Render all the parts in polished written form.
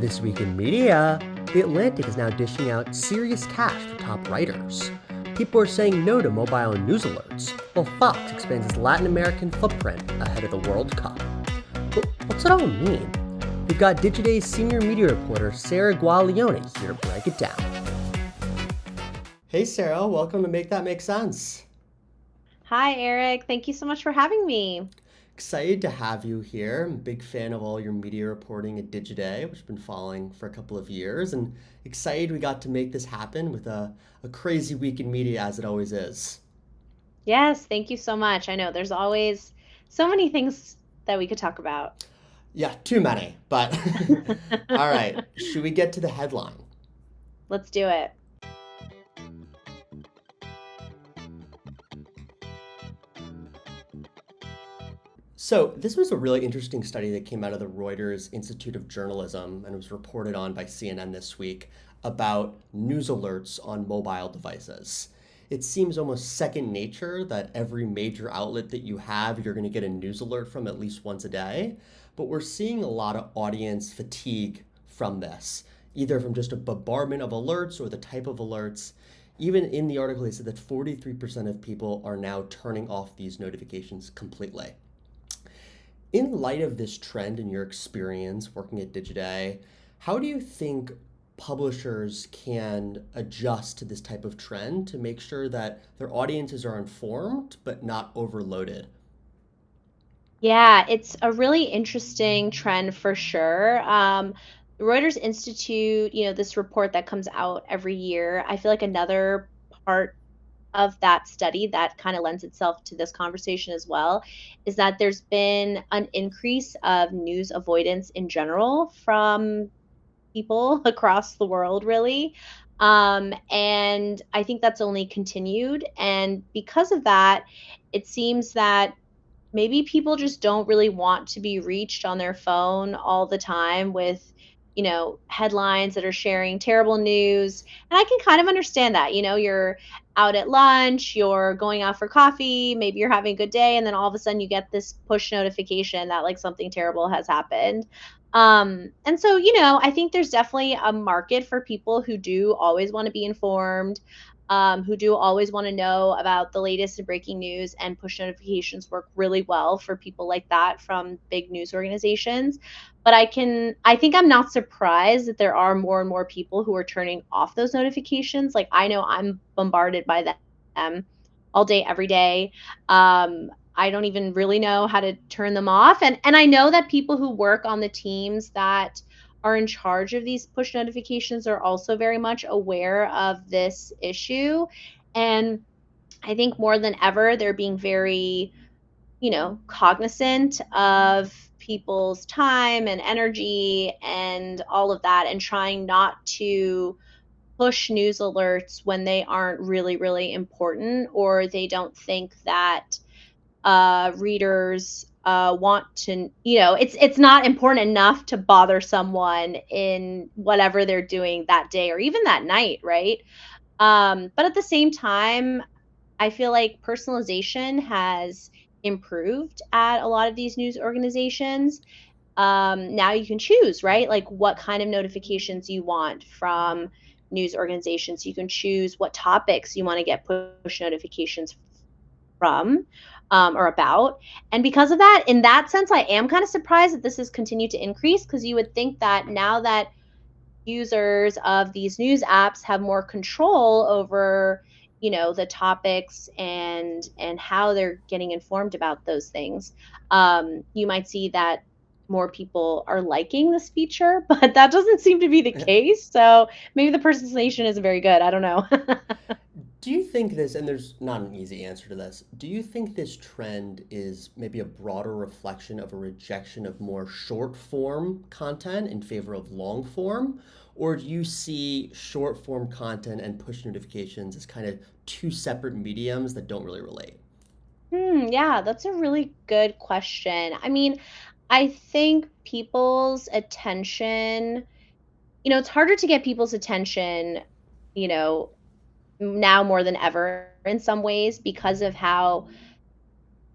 This week in media, The Atlantic is now dishing out serious cash for top writers. People are saying no to mobile news alerts, while Fox expands its Latin American footprint ahead of the World Cup. But what's it all mean? We've got Digiday's senior media reporter Sara Guaglione here to break it down. Hey Sarah, welcome to Make That Make Sense. Hi, Eric. Thank you so much for having me. Excited to have you here. I'm a big fan of all your media reporting at Digiday, which I've been following for a couple of years, and excited we got to make this happen with a crazy week in media as it always is. Yes, thank you so much. I know there's always so many things that we could talk about. Yeah, too many, but all right, should we get to the headline? Let's do it. So this was a really interesting study that came out of the Reuters Institute of Journalism and was reported on by CNN this week about news alerts on mobile devices. It seems almost second nature that every major outlet that you have, you're going to get a news alert from at least once a day. But we're seeing a lot of audience fatigue from this, either from just a bombardment of alerts or the type of alerts. Even in the article, they said that 43% of people are now turning off these notifications completely. In light of this trend in your experience working at Digiday, how do you think publishers can adjust to this type of trend to make sure that their audiences are informed but not overloaded? Yeah, it's a really interesting trend for sure. The Reuters Institute, this report that comes out every year, I feel like another part of that study that kind of lends itself to this conversation as well is that there's been an increase of news avoidance in general from people across the world, really. And I think that's only continued. And because of that, it seems that maybe people just don't really want to be reached on their phone all the time with headlines that are sharing terrible news. And I can kind of understand that. You're out at lunch, you're going out for coffee, maybe you're having a good day, and then all of a sudden you get this push notification that like something terrible has happened. And so I think there's definitely a market for people who do always want to be informed, who do always want to know about the latest and breaking news, and push notifications work really well for people like that from big news organizations. But I think I'm not surprised that there are more and more people who are turning off those notifications. Like I know I'm bombarded by them all day, every day. I don't even really know how to turn them off. And I know that people who work on the teams that are in charge of these push notifications are also very much aware of this issue. And I think more than ever, they're being very, cognizant of people's time and energy and all of that, and trying not to push news alerts when they aren't really, really important, or they don't think that readers want to, it's not important enough to bother someone in whatever they're doing that day or even that night, right? But at the same time, I feel like personalization has improved at a lot of these news organizations. Now you can choose, right? Like what kind of notifications you want from news organizations. You can choose what topics you want to get push notifications from, or about. And because of that, in that sense, I am kind of surprised that this has continued to increase, because you would think that now that users of these news apps have more control over the topics and how they're getting informed about those things, you might see that more people are liking this feature, but that doesn't seem to be the case. So maybe the personalization isn't very good. I don't know. Do you think this, and there's not an easy answer to this, do you think this trend is maybe a broader reflection of a rejection of more short form content in favor of long form? Or do you see short form content and push notifications as kind of two separate mediums that don't really relate? Yeah, that's a really good question. I mean, I think people's attention, it's harder to get people's attention, you know, now more than ever in some ways, because of how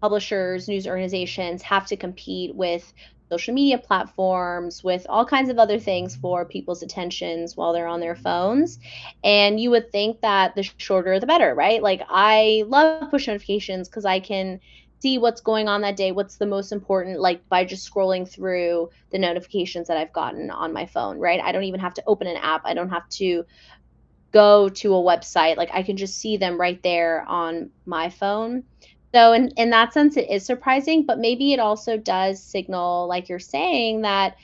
publishers, news organizations have to compete with social media platforms, with all kinds of other things for people's attentions while they're on their phones. And you would think that the shorter the better, right? Like I love push notifications because I can see what's going on that day, what's the most important, like by just scrolling through the notifications that I've gotten on my phone, right? I don't even have to open an app. I don't have to go to a website. Like I can just see them right there on my phone. So in that sense, it is surprising, but maybe it also does signal, like you're saying, that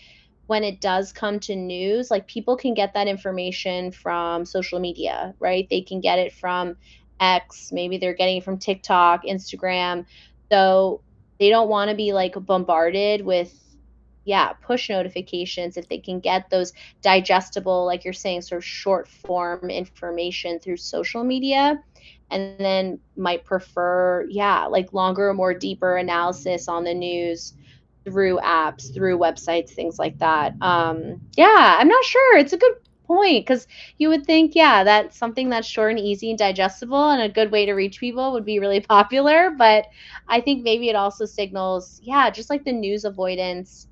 when it does come to news, like people can get that information from social media, right? They can get it from X, maybe they're getting it from TikTok, Instagram. So they don't want to be like bombarded with, yeah, push notifications if they can get those digestible, like you're saying, sort of short form information through social media, and then might prefer, yeah, like longer, more deeper analysis on the news through apps, through websites, things like that. Yeah, I'm not sure. It's a good point because you would think, yeah, that something that's short and easy and digestible and a good way to reach people would be really popular. But I think maybe it also signals, yeah, just like the news avoidance.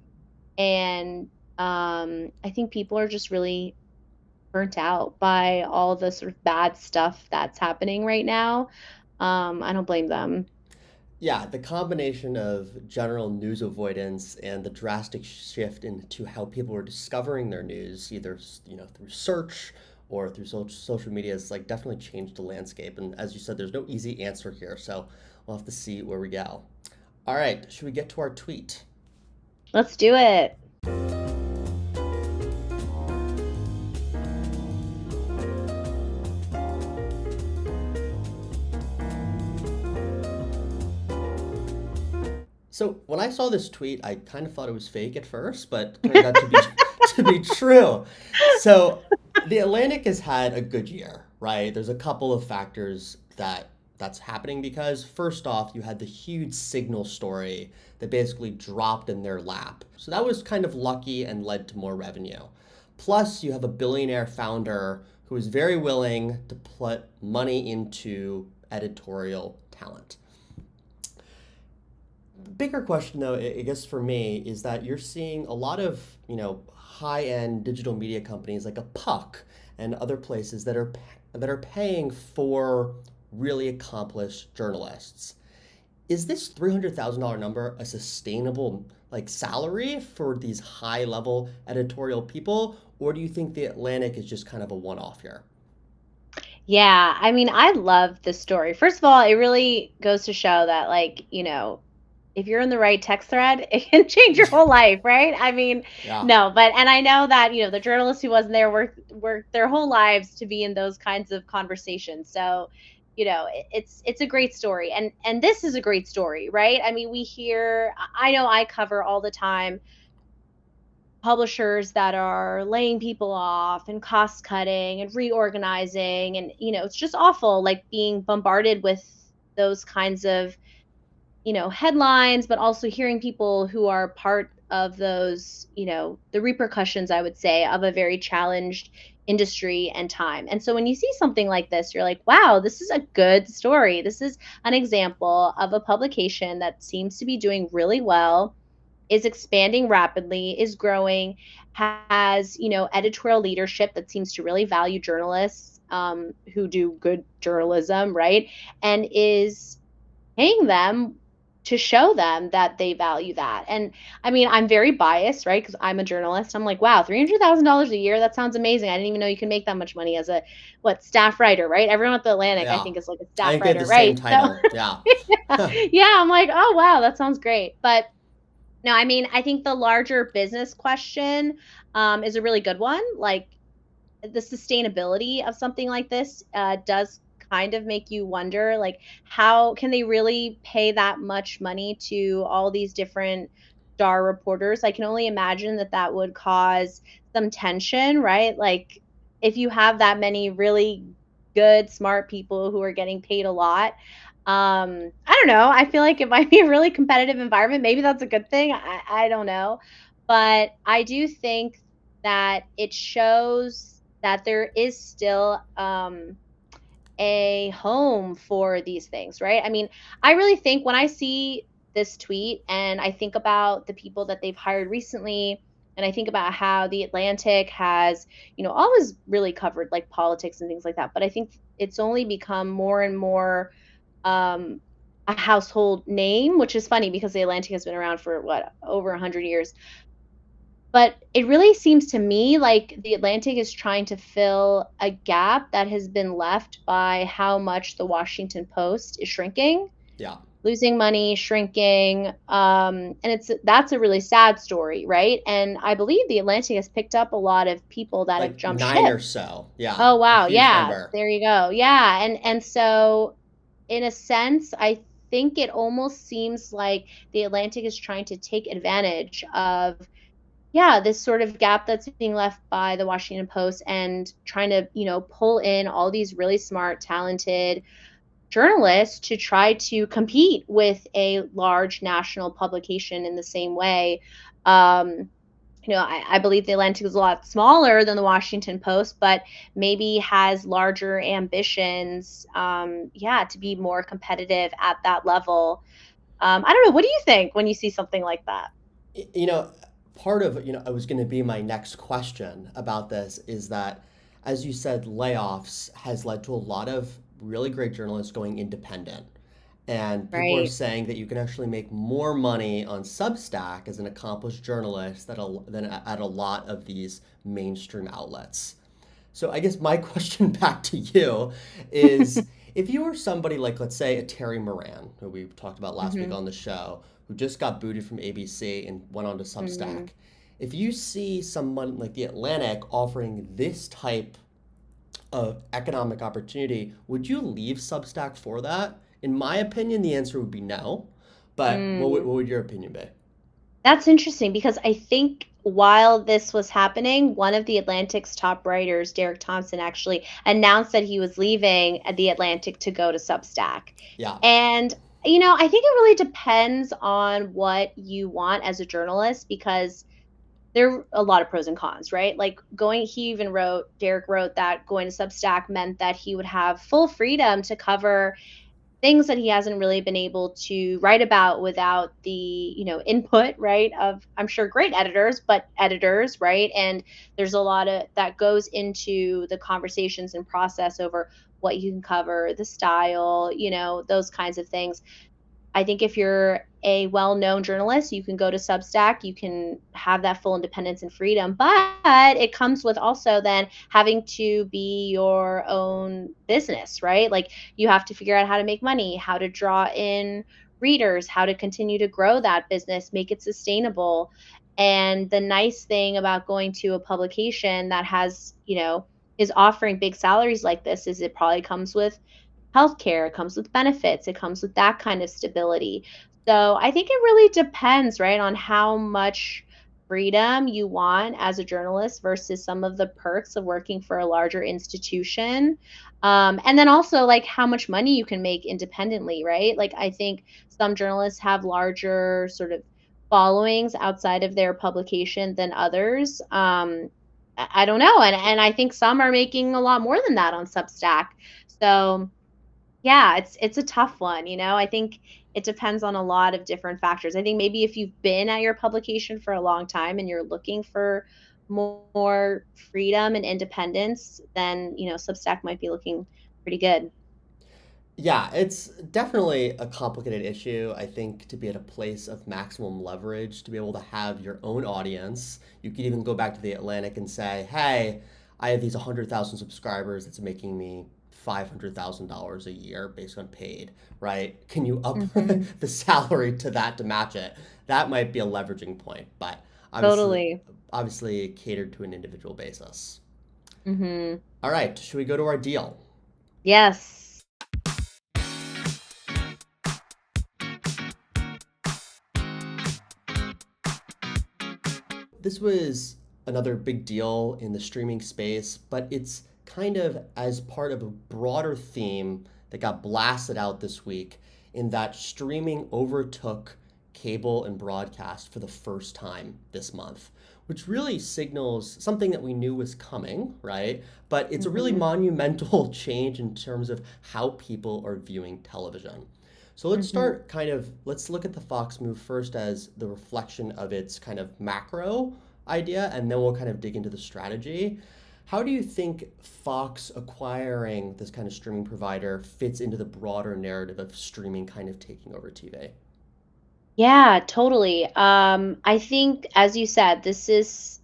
And I think people are just really burnt out by all the sort of bad stuff that's happening right now. I don't blame them. Yeah, the combination of general news avoidance and the drastic shift into how people are discovering their news, either through search or through social media, has like definitely changed the landscape. And as you said, there's no easy answer here, so we'll have to see where we go. All right, should we get to our tweet? Let's do it. So when I saw this tweet, I kind of thought it was fake at first, but turned out to be to be true. So the Atlantic has had a good year, right? There's a couple of factors that's happening because first off, you had the huge Signal story that basically dropped in their lap. So that was kind of lucky and led to more revenue. Plus, you have a billionaire founder who is very willing to put money into editorial talent. Bigger question though, I guess for me, is that you're seeing a lot of, high-end digital media companies like a Puck and other places that are paying for really accomplished journalists. Is this $300,000 number a sustainable like salary for these high-level editorial people, or do you think the Atlantic is just kind of a one-off here? Yeah, I mean, I love this story. First of all, it really goes to show that, like, if you're in the right text thread, it can change your whole life, right? I mean, Yeah. no, but and I know that, the journalist who wasn't there worked their whole lives to be in those kinds of conversations. So, it's a great story. And this is a great story, right? I mean, we hear, I know I cover all the time publishers that are laying people off and cost cutting and reorganizing, and it's just awful, like being bombarded with those kinds of headlines, but also hearing people who are part of those, the repercussions, I would say, of a very challenged industry and time. And so when you see something like this, you're like, wow, this is a good story. This is an example of a publication that seems to be doing really well, is expanding rapidly, is growing, has, editorial leadership that seems to really value journalists who do good journalism, right? And is paying them to show them that they value that. And I mean, I'm very biased, right? Because I'm a journalist. I'm like, wow, $300,000 a year. That sounds amazing. I didn't even know you can make that much money as a staff writer, right? Everyone at the Atlantic, I Yeah. think, is like a I staff think they have the writer, same right? So title. Yeah. yeah, I'm like, oh wow, that sounds great. But no, I mean, I think the larger business question is a really good one. Like the sustainability of something like this does kind of make you wonder, like, how can they really pay that much money to all these different star reporters? I can only imagine that that would cause some tension, right? Like if you have that many really good smart people who are getting paid a lot, I don't know, I feel like it might be a really competitive environment. Maybe that's a good thing. I don't know, but I do think that it shows that there is still a home for these things, right? I mean, I really think when I see this tweet and I think about the people that they've hired recently, and I think about how The Atlantic has, always really covered like politics and things like that. But I think it's only become more and more um, a household name, which is funny because The Atlantic has been around for what, over 100 years. But it really seems to me like The Atlantic is trying to fill a gap that has been left by how much The Washington Post is shrinking, Yeah. losing money, shrinking. And that's a really sad story, right? And I believe The Atlantic has picked up a lot of people that have Like jumped 9 ship. or so. Yeah. Oh A wow, huge yeah, number. there you go. Yeah, and so in a sense, I think it almost seems like The Atlantic is trying to take advantage of, yeah, this sort of gap that's being left by the Washington Post and trying to, pull in all these really smart, talented journalists to try to compete with a large national publication in the same way. Um, I believe the Atlantic is a lot smaller than the Washington Post, but maybe has larger ambitions, yeah, to be more competitive at that level. I don't know. What do you think when you see something like that? You know, part of, it was going to be my next question about this is that, as you said, layoffs has led to a lot of really great journalists going independent. And people are Right. saying that you can actually make more money on Substack as an accomplished journalist than at a lot of these mainstream outlets. So I guess my question back to you is, if you were somebody like, let's say, a Terry Moran, who we talked about last week Hmm. on the show, who just got booted from ABC and went on to Hmm. Substack, if you see someone like The Atlantic offering this type of economic opportunity, would you leave Substack for that? In my opinion, the answer would be no. But Mm. what would your opinion be? That's interesting because I think while this was happening, one of the Atlantic's top writers, Derek Thompson, actually announced that he was leaving the Atlantic to go to Substack. Yeah. And, I think it really depends on what you want as a journalist because there are a lot of pros and cons, right? Like Derek wrote that going to Substack meant that he would have full freedom to cover things that he hasn't really been able to write about without the input, right, of, I'm sure, great editors, but editors, right? And there's a lot of that goes into the conversations and process over what you can cover, the style, those kinds of things. I think if you're a well-known journalist, you can go to Substack, you can have that full independence and freedom, but it comes with also then having to be your own business, right? Like you have to figure out how to make money, how to draw in readers, how to continue to grow that business, make it sustainable. And the nice thing about going to a publication that has, is offering big salaries like this is it probably comes with healthcare, it comes with benefits, it comes with that kind of stability. So I think it really depends, right, on how much freedom you want as a journalist versus some of the perks of working for a larger institution. And then also like how much money you can make independently, right? Like I think some journalists have larger sort of followings outside of their publication than others. I don't know. And I think some are making a lot more than that on Substack. So yeah, it's a tough one, I think it depends on a lot of different factors. I think maybe if you've been at your publication for a long time and you're looking for more freedom and independence, then, Substack might be looking pretty good. Yeah, it's definitely a complicated issue. I think to be at a place of maximum leverage, to be able to have your own audience, you could even go back to the Atlantic and say, hey, I have these 100,000 subscribers. It's making me $500,000 a year based on paid, right? Can you up Mhm. the salary to that to match it? That might be a leveraging point, but obviously, Totally. obviously catered to an individual basis. Mhm. All right, should we go to our deal? Yes. This was another big deal in the streaming space, but it's kind of as part of a broader theme that got blasted out this week, in that streaming overtook cable and broadcast for the first time this month, which really signals something that we knew was coming, right? But it's a really Mhm. monumental change in terms of how people are viewing television. So let's Hmm. start let's look at the Fox move first as the reflection of its kind of macro idea, and then we'll kind of dig into the strategy. How do you think Fox acquiring this kind of streaming provider fits into the broader narrative of streaming kind of taking over TV? Yeah, totally. I think, as you said, this is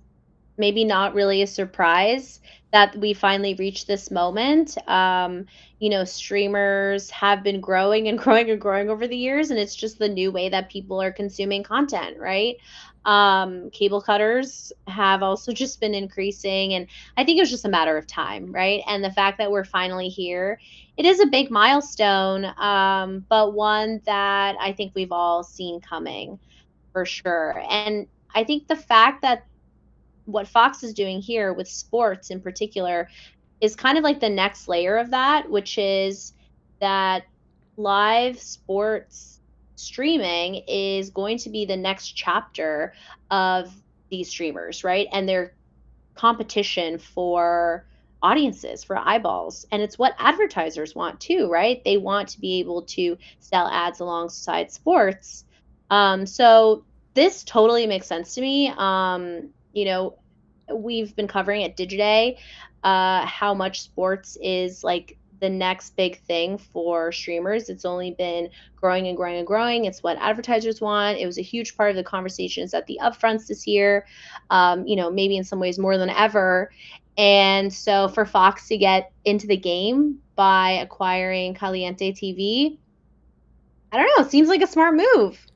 maybe not really a surprise that we finally reached this moment. Streamers have been growing and growing and growing over the years, and it's just the new way that people are consuming content, right? Cable cutters have also just been increasing, and I think it was just a matter of time, right? And the fact that we're finally here, it is a big milestone, but one that I think we've all seen coming for sure. And I think the fact that what Fox is doing here with sports in particular is kind of like the next layer of that, which is that live sports streaming is going to be the next chapter of these streamers, right? And their competition for audiences, for eyeballs. And it's what advertisers want too, right? They want to be able to sell ads alongside sports. So this totally makes sense to me. We've been covering at Digiday how much sports is like the next big thing for streamers. It's only been growing and growing and growing. It's what advertisers want. It was a huge part of the conversations at the upfronts this year, maybe in some ways more than ever. And so for Fox to get into the game by acquiring Caliente TV, I don't know, it seems like a smart move.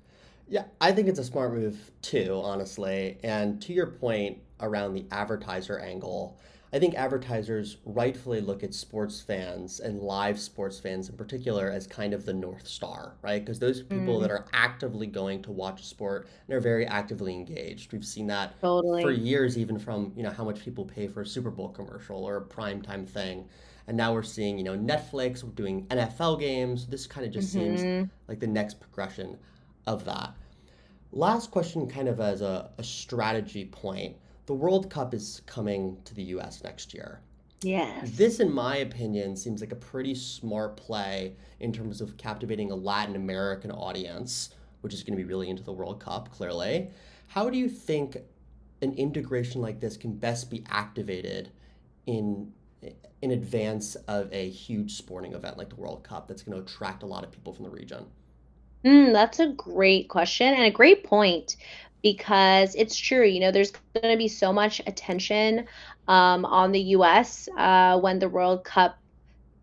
Yeah, I think it's a smart move too, honestly. And to your point around the advertiser angle, I think advertisers rightfully look at sports fans and live sports fans in particular as kind of the North Star, right? Because those are people Mm, that are actively going to watch a sport and are very actively engaged. We've seen that for totally. years, even from, how much people pay for a Super Bowl commercial or a primetime thing. And now we're seeing, Netflix doing NFL games. This kind of just seems Hmm. like the next progression of that. Last question, kind of as a strategy point. The World Cup is coming to the US next year. Yes. This, in my opinion, seems like a pretty smart play in terms of captivating a Latin American audience, which is going to be really into the World Cup, clearly. How do you think an integration like this can best be activated in in advance of a huge sporting event like the World Cup that's going to attract a lot of people from the region? That's a great question and a great point because it's true. There's going to be so much attention on the US when the World Cup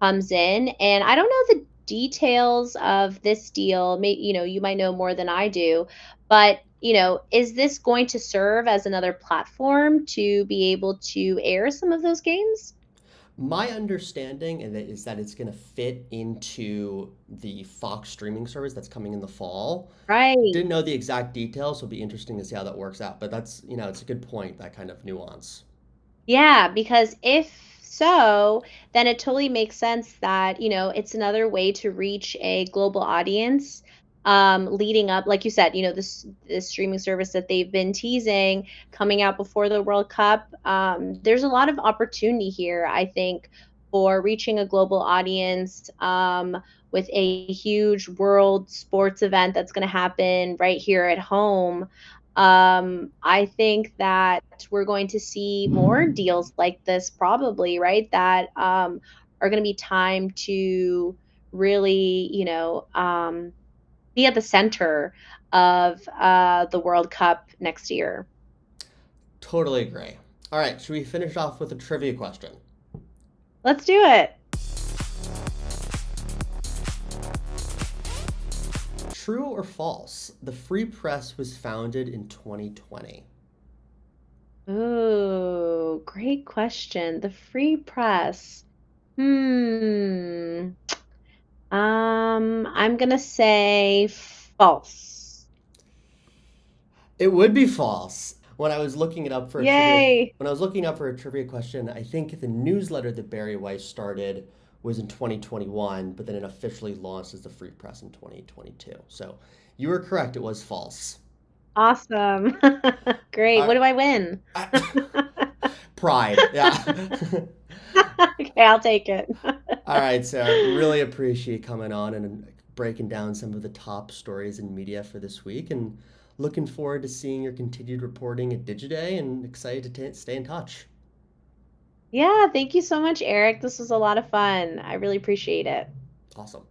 comes in. And I don't know the details of this deal. You might know more than I do, but is this going to serve as another platform to be able to air some of those games? My understanding is that it's going to fit into the Fox streaming service that's coming in the fall. Right. Didn't know the exact details, so it'll be interesting to see how that works out. But that's, it's a good point, that kind of nuance. Yeah, because if so, then it totally makes sense that, it's another way to reach a global audience leading up, like you said, this streaming service that they've been teasing coming out before the World Cup. There's a lot of opportunity here, I think, for reaching a global audience with a huge world sports event that's going to happen right here at home. I think that we're going to see more deals like this probably, right? That are going to be timed to really, be at the center of the World Cup next year. Totally agree. All right, should we finish off with a trivia question? Let's do it. True or false? The Free Press was founded in 2020. Ooh, great question. The free press. Hmm. I'm gonna say false. It would be false. Yay. When I was looking up for a trivia question, I think the newsletter that Barry Weiss started was in 2021, but then it officially launched as the Free Press in 2022. So you were correct; it was false. Awesome. Great. All What right. do I win? Pride, yeah. Okay, I'll take it. All right, Sarah. Really appreciate coming on and breaking down some of the top stories in media for this week, and looking forward to seeing your continued reporting at Digiday and excited to stay in touch. Yeah, thank you so much, Eric. This was a lot of fun. I really appreciate it. Awesome.